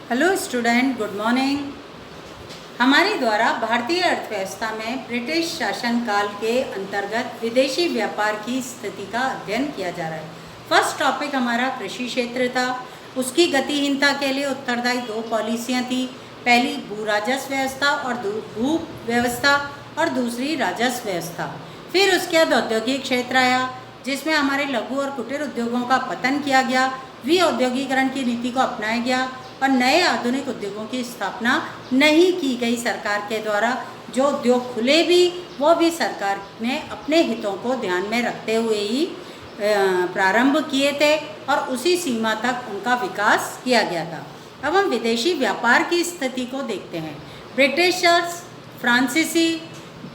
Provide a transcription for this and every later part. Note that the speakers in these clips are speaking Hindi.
Hello student, good morning. हमारे द्वारा भारतीय अर्थव्यवस्था में ब्रिटिश शासनकाल के अंतर्गत विदेशी व्यापार की स्थिति का अध्ययन किया जा रहा है। फर्स्ट टॉपिक हमारा कृषि क्षेत्र था। उसकी गतिहीनता के लिए उत्तरदायी दो पॉलिसियां थी। पहली भू राजस्व व्यवस्था और भू व्यवस्था और दूसरी राजस्व व्यवस्था। फिर उसके बाद औद्योगिक क्षेत्र आया, जिसमें हमारे लघु और कुटीर उद्योगों का पतन किया गया, विऔद्योगिकरण की नीति को अपनाया गया और नए आधुनिक उद्योगों की स्थापना नहीं की गई सरकार के द्वारा। जो उद्योग खुले भी, वो भी सरकार ने अपने हितों को ध्यान में रखते हुए ही प्रारंभ किए थे और उसी सीमा तक उनका विकास किया गया था। अब हम विदेशी व्यापार की स्थिति को देखते हैं। ब्रिटिशर्स, फ्रांसीसी,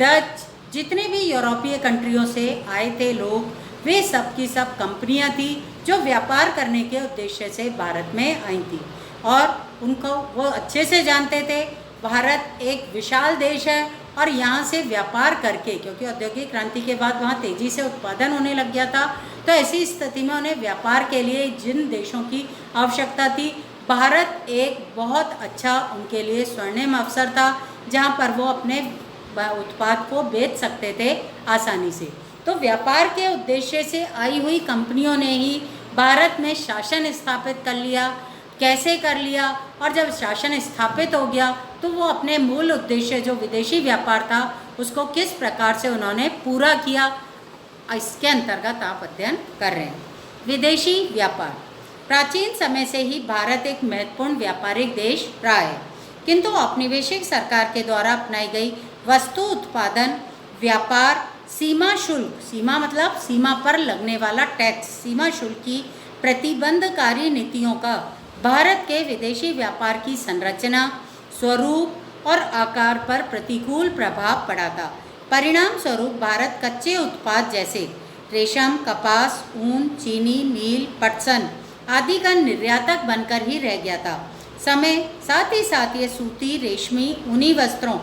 डच, जितने भी यूरोपीय कंट्रियों से आए थे लोग, वे सब की सब कंपनियां थी जो व्यापार करने के उद्देश्य से भारत में आई थी और उनको वो अच्छे से जानते थे। भारत एक विशाल देश है और यहाँ से व्यापार करके, क्योंकि औद्योगिक क्रांति के बाद वहाँ तेज़ी से उत्पादन होने लग गया था, तो ऐसी स्थिति में उन्हें व्यापार के लिए जिन देशों की आवश्यकता थी, भारत एक बहुत अच्छा उनके लिए स्वर्णिम अवसर था, जहाँ पर वो अपने उत्पाद को बेच सकते थे आसानी से। तो व्यापार के उद्देश्य से आई हुई कंपनियों ने ही भारत में शासन स्थापित कर लिया। कैसे कर लिया? और जब शासन स्थापित हो गया तो वो अपने मूल उद्देश्य जो विदेशी व्यापार था उसको किस प्रकार से उन्होंने पूरा किया, इसके अंतर्गत आप अध्ययन कर रहे हैं। विदेशी व्यापार प्राचीन समय से ही भारत एक महत्वपूर्ण व्यापारिक देश रहा है, किंतु औपनिवेशिक सरकार के द्वारा अपनाई गई वस्तु उत्पादन, व्यापार, सीमा शुल्क, सीमा मतलब सीमा पर लगने वाला टैक्स, सीमा शुल्क की प्रतिबंधकारी नीतियों का भारत के विदेशी व्यापार की संरचना, स्वरूप और आकार पर प्रतिकूल प्रभाव पड़ा था। परिणाम स्वरूप भारत कच्चे उत्पाद जैसे रेशम, कपास, ऊन, चीनी, मील, पटसन आदि का निर्यातक बनकर ही रह गया था। साथ ही ये सूती, रेशमी, ऊनी वस्त्रों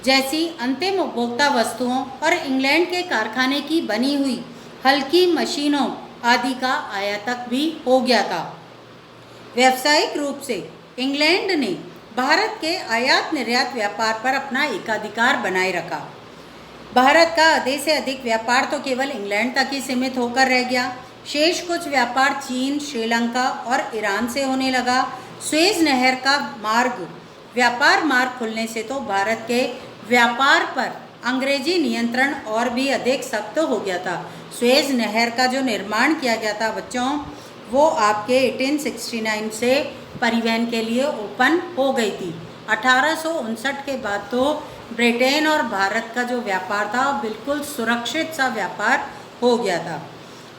जैसी अंतिम उपभोक्ता वस्तुओं और इंग्लैंड के कारखाने की बनी हुई हल्की मशीनों आदि का आयातक भी हो गया था। व्यावसायिक रूप से इंग्लैंड ने भारत के आयात निर्यात व्यापार पर अपना एकाधिकार बनाए रखा। भारत का अधिक से अधिक व्यापार तो केवल इंग्लैंड तक ही सीमित होकर रह गया। शेष कुछ व्यापार चीन, श्रीलंका और ईरान से होने लगा। सुएज नहर का व्यापार मार्ग खुलने से तो भारत के व्यापार पर अंग्रेजी नियंत्रण और भी अधिक सख्त हो गया था। सुएज नहर का जो निर्माण किया गया था बच्चों, वो आपके 1869 से परिवहन के लिए ओपन हो गई थी। 1859 के बाद तो ब्रिटेन और भारत का जो व्यापार था बिल्कुल सुरक्षित सा व्यापार हो गया था।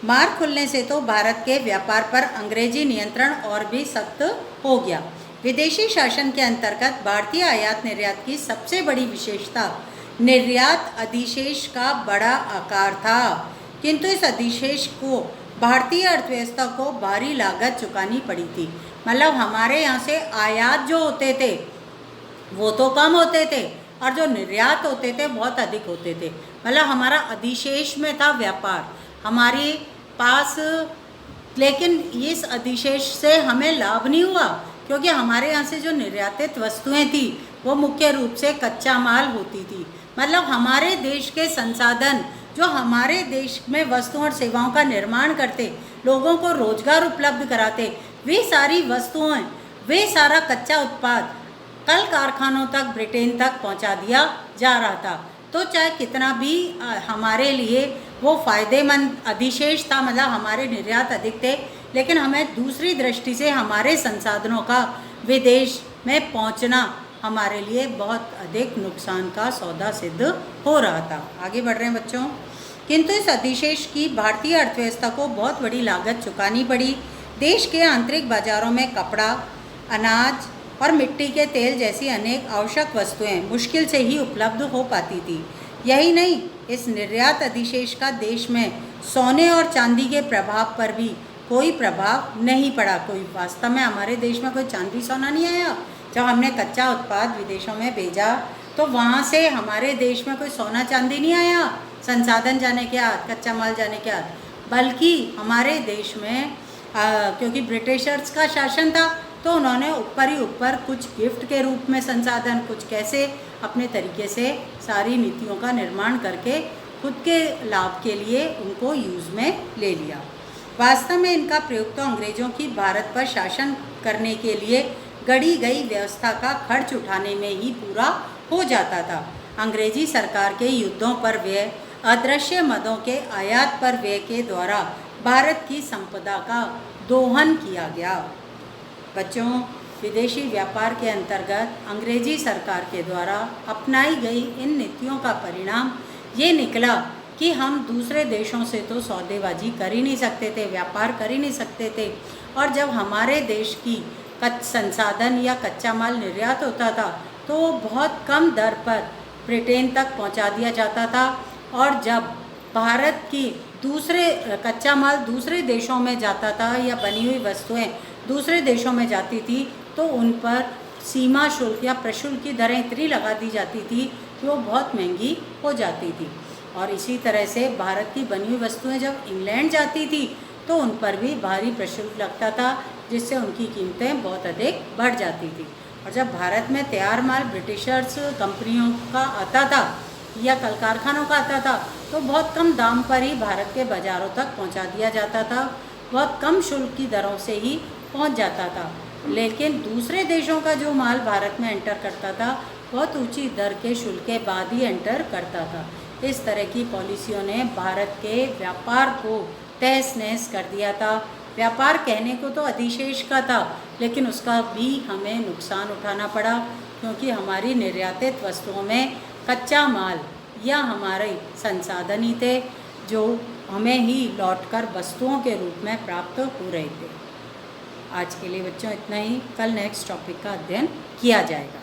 मार्ग खुलने से तो भारत के व्यापार पर अंग्रेजी नियंत्रण और भी सख्त हो गया। विदेशी शासन के अंतर्गत भारतीय आयात निर्यात की सबसे बड़ी विशेषता निर्यात अधिशेष का बड़ा आकार था, किंतु इस अधिशेष को भारतीय अर्थव्यवस्था को भारी लागत चुकानी पड़ी थी। मतलब हमारे यहाँ से आयात जो होते थे वो तो कम होते थे और जो निर्यात होते थे बहुत अधिक होते थे। मतलब हमारा अधिशेष में था व्यापार हमारे पास, लेकिन इस अधिशेष से हमें लाभ नहीं हुआ, क्योंकि हमारे यहाँ से जो निर्यातित वस्तुएं थी वो मुख्य रूप से कच्चा माल होती थी। मतलब हमारे देश के संसाधन जो हमारे देश में वस्तुओं और सेवाओं का निर्माण करते, लोगों को रोजगार उपलब्ध कराते, वे सारी वस्तुएं, वे सारा कच्चा उत्पाद कल कारखानों तक, ब्रिटेन तक पहुंचा दिया जा रहा था। तो चाहे कितना भी हमारे लिए वो फ़ायदेमंद अधिशेष था, मतलब हमारे निर्यात अधिक थे, लेकिन हमें दूसरी दृष्टि से हमारे संसाधनों का विदेश में पहुंचना हमारे लिए बहुत अधिक नुकसान का सौदा सिद्ध हो रहा था। आगे बढ़ रहे हैं बच्चों। किंतु इस अधिशेष की भारतीय अर्थव्यवस्था को बहुत बड़ी लागत चुकानी पड़ी। देश के आंतरिक बाजारों में कपड़ा, अनाज और मिट्टी के तेल जैसी अनेक आवश्यक वस्तुएं मुश्किल से ही उपलब्ध हो पाती थी। यही नहीं, इस निर्यात अधिशेष का देश में सोने और चांदी के प्रभाव पर भी कोई प्रभाव नहीं पड़ा। कोई वास्तव में हमारे देश में कोई चांदी सोना नहीं आया। जब हमने कच्चा उत्पाद विदेशों में भेजा तो वहाँ से हमारे देश में कोई सोना चांदी नहीं आया, संसाधन जाने के बाद, कच्चा माल जाने के बाद, बल्कि हमारे देश में क्योंकि ब्रिटिशर्स का शासन था तो उन्होंने ऊपर ही ऊपर कुछ गिफ्ट के रूप में संसाधन, कुछ कैसे अपने तरीके से सारी नीतियों का निर्माण करके खुद के लाभ के लिए उनको यूज़ में ले लिया। वास्तव में इनका प्रयोग तो अंग्रेज़ों की भारत पर शासन करने के लिए गढ़ी गई व्यवस्था का खर्च उठाने में ही पूरा हो जाता था। अंग्रेजी सरकार के युद्धों पर व्यय, अदृश्य मदों के आयात पर व्यय के द्वारा भारत की संपदा का दोहन किया गया। बच्चों, विदेशी व्यापार के अंतर्गत अंग्रेजी सरकार के द्वारा अपनाई गई इन नीतियों का परिणाम ये निकला कि हम दूसरे देशों से तो सौदेबाजी कर ही नहीं सकते थे, व्यापार कर ही नहीं सकते थे। और जब हमारे देश की संसाधन या कच्चा माल निर्यात होता था तो बहुत कम दर पर ब्रिटेन तक पहुंचा दिया जाता था। और जब भारत की दूसरे कच्चा माल दूसरे देशों में जाता था या बनी हुई वस्तुएं दूसरे देशों में जाती थी तो उन पर सीमा शुल्क या प्रशुल्क की दरें इतनी लगा दी जाती थी कि वो बहुत महंगी हो जाती थी। और इसी तरह से भारत की बनी हुई वस्तुएं जब इंग्लैंड जाती थी तो उन पर भी भारी प्रशुल्क लगता था, जिससे उनकी कीमतें बहुत अधिक बढ़ जाती थी। और जब भारत में तैयार माल ब्रिटिशर्स कंपनियों का आता था या कल कारखानों का आता था तो बहुत कम दाम पर ही भारत के बाज़ारों तक पहुंचा दिया जाता था, बहुत कम शुल्क की दरों से ही पहुंच जाता था। लेकिन दूसरे देशों का जो माल भारत में एंटर करता था बहुत ऊंची दर के शुल्क के बाद ही एंटर करता था। इस तरह की पॉलिसियों ने भारत के व्यापार को तहस नहस कर दिया था। व्यापार कहने को तो अधिशेष का था, लेकिन उसका भी हमें नुकसान उठाना पड़ा, क्योंकि हमारी निर्यातित वस्तुओं में कच्चा माल या हमारे संसाधन ही थे जो हमें ही लौटकर वस्तुओं के रूप में प्राप्त हो रहे थे। आज के लिए बच्चों इतना ही। कल नेक्स्ट टॉपिक का अध्ययन किया जाएगा।